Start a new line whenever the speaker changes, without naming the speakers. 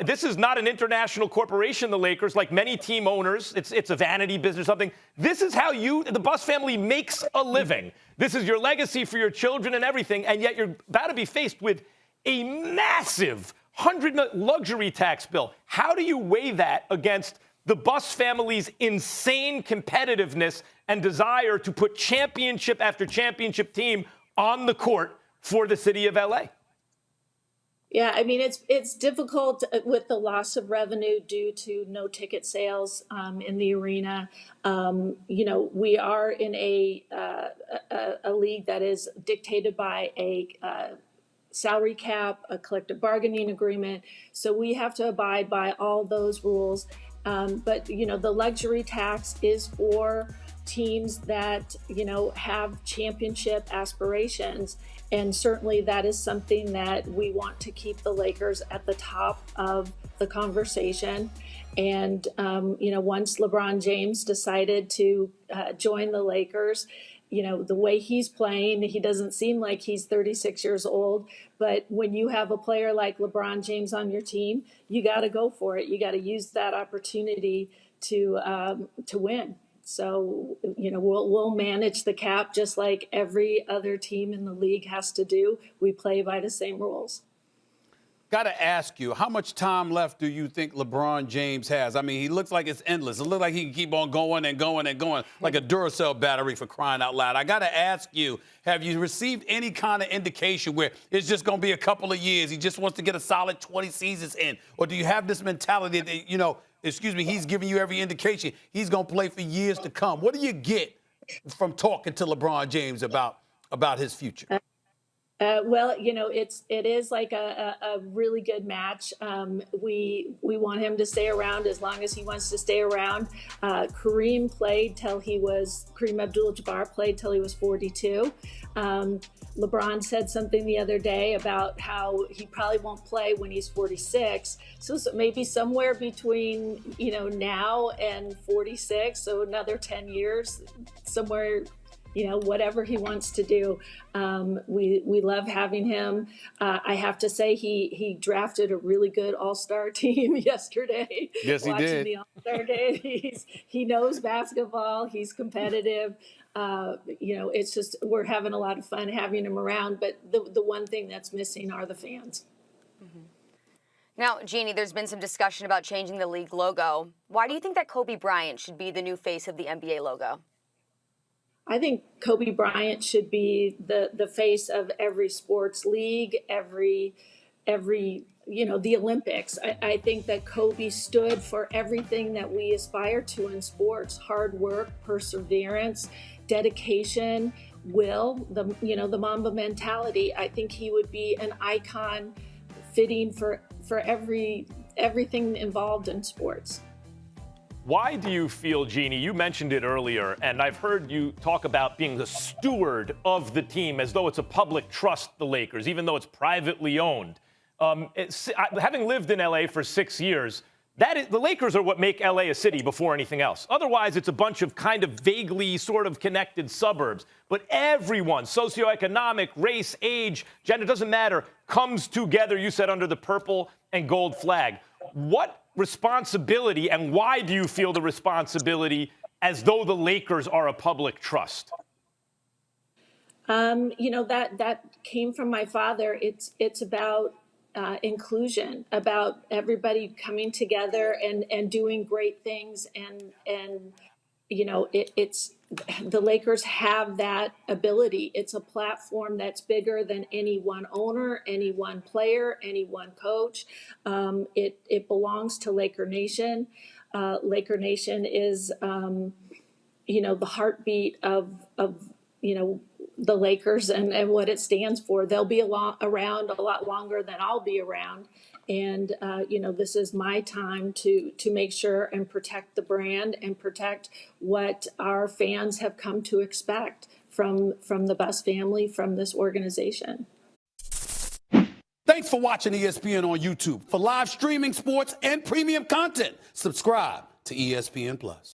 This is not an international corporation, the Lakers, like many team owners. It's a vanity business or something. This is how the Buss family makes a living. This is your legacy for your children and everything, and yet you're about to be faced with a massive $100 million luxury tax bill. How do you weigh that against the Buss family's insane competitiveness and desire to put championship after championship team on the court for the city of LA?
Yeah, I mean, it's difficult with the loss of revenue due to no ticket sales in the arena. We are in a league that is dictated by a salary cap, a collective bargaining agreement. So we have to abide by all those rules. But the luxury tax is for teams that, have championship aspirations. And certainly that is something that we want to keep the Lakers at the top of the conversation. And, once LeBron James decided to join the Lakers, the way he's playing, he doesn't seem like he's 36 years old. But when you have a player like LeBron James on your team, you got to go for it. You got to use that opportunity to win. So, we'll manage the cap just like every other team in the league has to do. We play by the same rules.
Got to ask you, how much time left do you think LeBron James has? I mean, he looks like it's endless. It looks like he can keep on going and going and going, like a Duracell battery, for crying out loud. I got to ask you, have you received any kind of indication where it's just going to be a couple of years, he just wants to get a solid 20 seasons in? Or do you have this mentality that, he's giving you every indication he's going to play for years to come? What do you get from talking to LeBron James about his future?
It is like a really good match. We want him to stay around as long as he wants to stay around. Kareem Abdul-Jabbar played till he was 42. LeBron said something the other day about how he probably won't play when he's 46. So maybe somewhere between, now and 46, so another 10 years, somewhere, whatever he wants to do. We love having him. I have to say he drafted a really good all-star team yesterday.
Yes, he did.
The all-star game. He knows basketball. He's competitive. It's just we're having a lot of fun having him around. But the one thing that's missing are the fans.
Mm-hmm. Now, Jeanie, there's been some discussion about changing the league logo. Why do you think that Kobe Bryant should be the new face of the NBA logo?
I think Kobe Bryant should be the face of every sports league, every the Olympics. I think that Kobe stood for everything that we aspire to in sports: hard work, perseverance, dedication, will, the Mamba mentality. I think he would be an icon fitting for everything involved in sports.
Why do you feel, Jeanie, you mentioned it earlier, and I've heard you talk about being the steward of the team as though it's a public trust, the Lakers, even though it's privately owned. Having lived in L.A. for 6 years, the Lakers are what make L.A. a city before anything else. Otherwise, it's a bunch of kind of vaguely sort of connected suburbs. But everyone, socioeconomic, race, age, gender, doesn't matter, comes together, you said, under the purple and gold flag. What responsibility, and why do you feel the responsibility as though the Lakers are a public trust?
That came from my father. It's about inclusion, about everybody coming together and doing great things. And it's the Lakers have that ability. It's a platform that's bigger than any one owner, any one player, any one coach. It belongs to Laker Nation. Laker Nation is, the heartbeat of the Lakers and what it stands for. They'll be around a lot longer than I'll be around. And, this is my time to make sure and protect the brand and protect what our fans have come to expect from the Buss family, from this organization.
Thanks for watching ESPN on YouTube. For live streaming, sports, and premium content, subscribe to ESPN+.